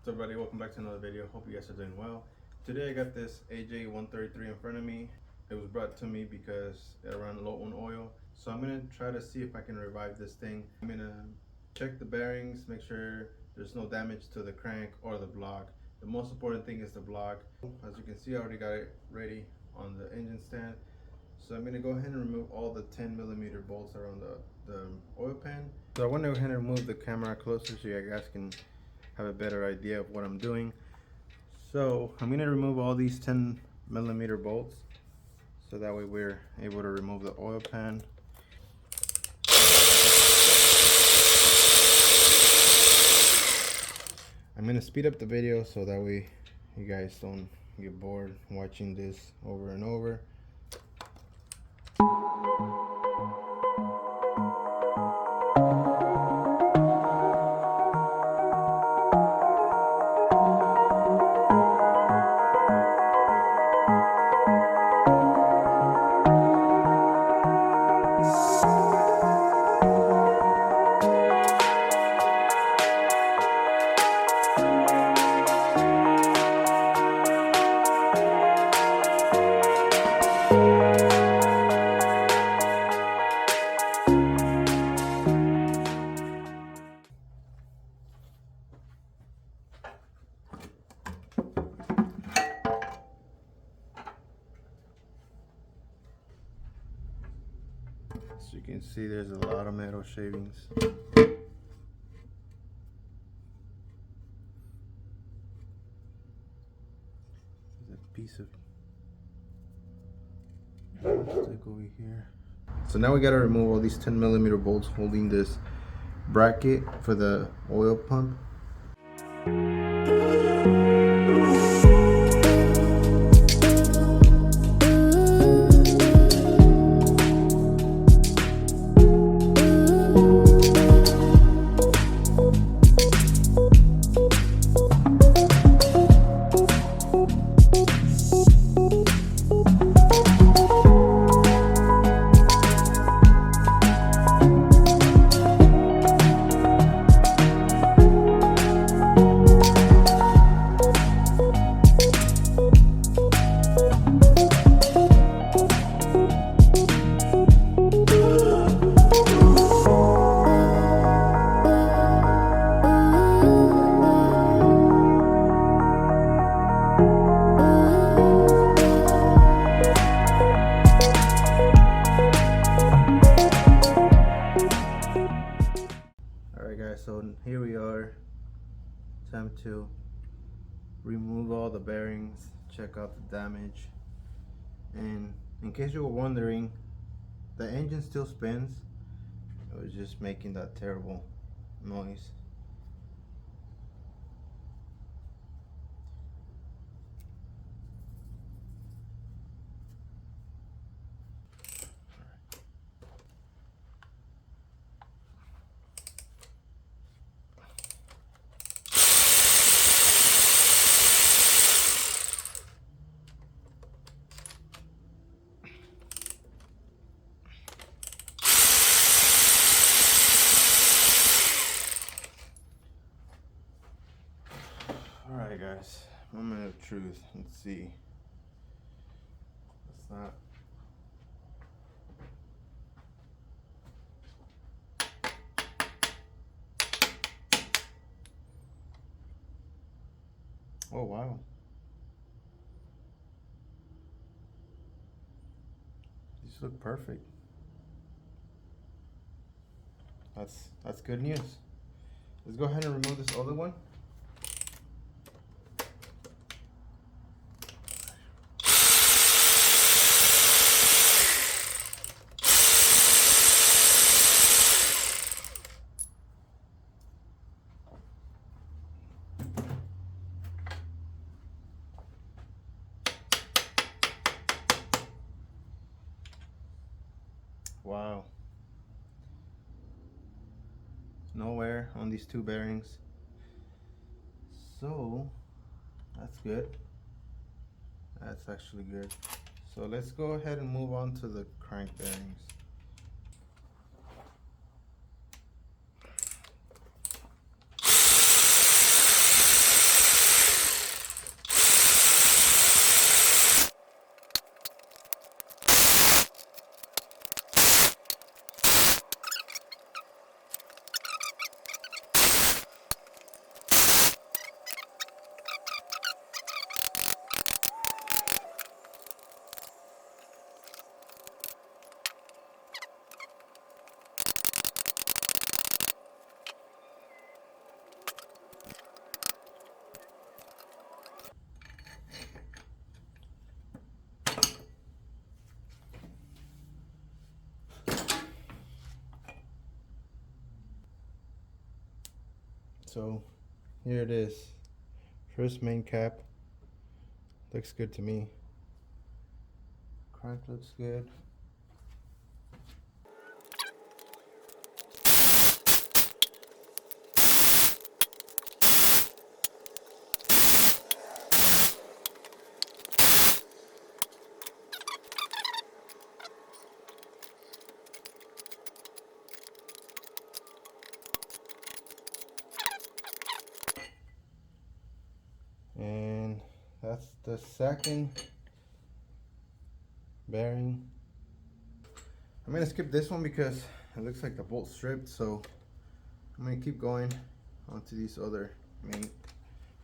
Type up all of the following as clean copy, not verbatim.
What's up, everybody? Welcome back to another video. Hope you guys are doing well. Today I got this Aj133 in front of me. It was brought to me because it ran low on oil. So I'm gonna try to see if I can revive this thing. I'm gonna check the bearings, make sure there's no damage to the crank or the block. The most important thing is the block. As you can see, I already got it ready on the engine stand. So I'm gonna go ahead and remove all the 10mm bolts around the oil pan. So I want to go ahead and move the camera closer so you guys can have a better idea of what I'm doing. So I'm going to remove all these 10mm bolts so that way we're able to remove the oil pan. I'm going to speed up the video so that way you guys don't get bored watching this over and over. So you can see there's a lot of metal shavings. There's a piece of plastic over here. So now we gotta remove all these 10mm bolts holding this bracket for the oil pump. So here we are, time to remove all the bearings, check out the damage. And in case you were wondering, the engine still spins. It was just making that terrible noise. Alright guys, moment of truth. Let's see. It's not. Oh wow. These look perfect. That's good news. Let's go ahead and remove this other one. Wow. No wear on these two bearings. So that's good. That's actually good. So let's go ahead and move on to the crank bearings. So here it is. First main cap. Looks good to me. Crank looks good. And that's the second bearing. I'm gonna skip this one because it looks like the bolt stripped, so I'm gonna keep going onto these other main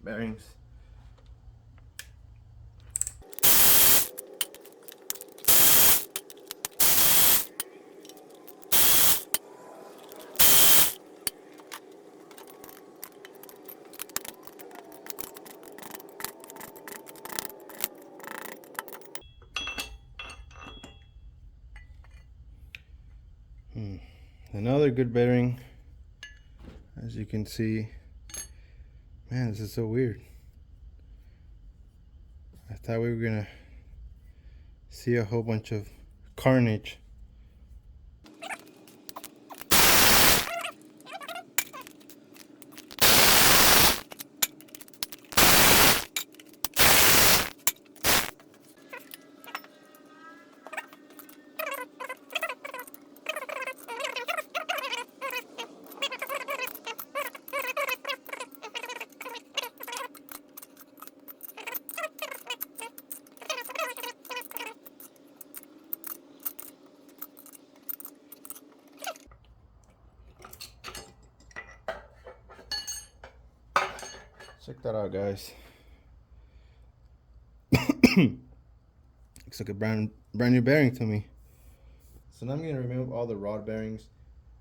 bearings. Another good bearing. As you can see, man, this is so weird. I thought we were gonna see a whole bunch of carnage. Check that out, guys. Looks like a brand new bearing to me. So now I'm gonna remove all the rod bearings.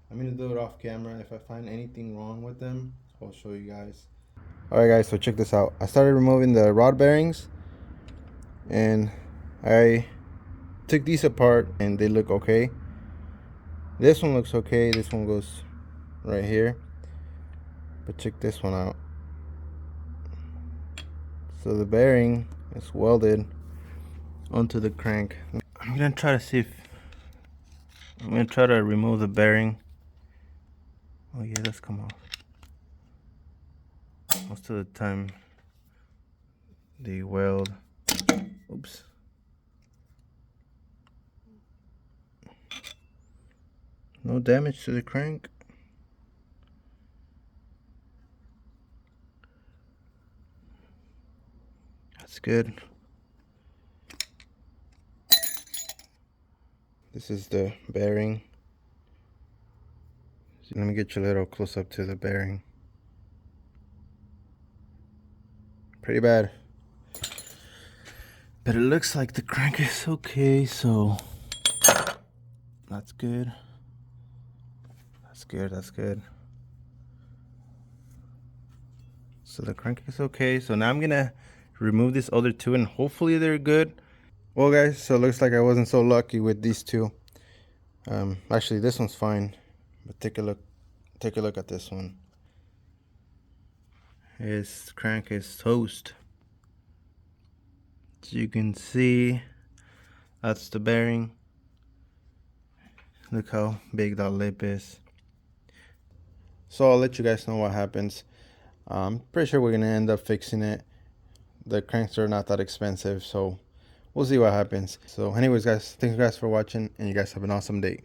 I'm gonna do it off camera. If I find anything wrong with them, I'll show you guys. Alright guys, so check this out. I started removing the rod bearings and I took these apart and they look okay. This one looks okay. This one goes right here. But check this one out. So the bearing is welded onto the crank. I'm gonna try to remove the bearing. Oh yeah, that's come off. Most of the time they weld. Oops. No damage to the crank. That's good. This is the bearing. Let me get you a little close up to the bearing. Pretty bad. But it looks like the crank is okay, so that's good. That's good, that's good. So the crank is okay. So now I'm gonna remove these other two and hopefully they're good. Well guys, so it looks like I wasn't so lucky with these two. Actually this one's fine, but take a look at this one. His crank is toast. As you can see, that's the bearing. Look how big that lip is. So I'll let you guys know what happens. I'm pretty sure we're gonna end up fixing it. The cranks are not that expensive, so we'll see what happens. So anyways guys, thanks guys for watching and you guys have an awesome day.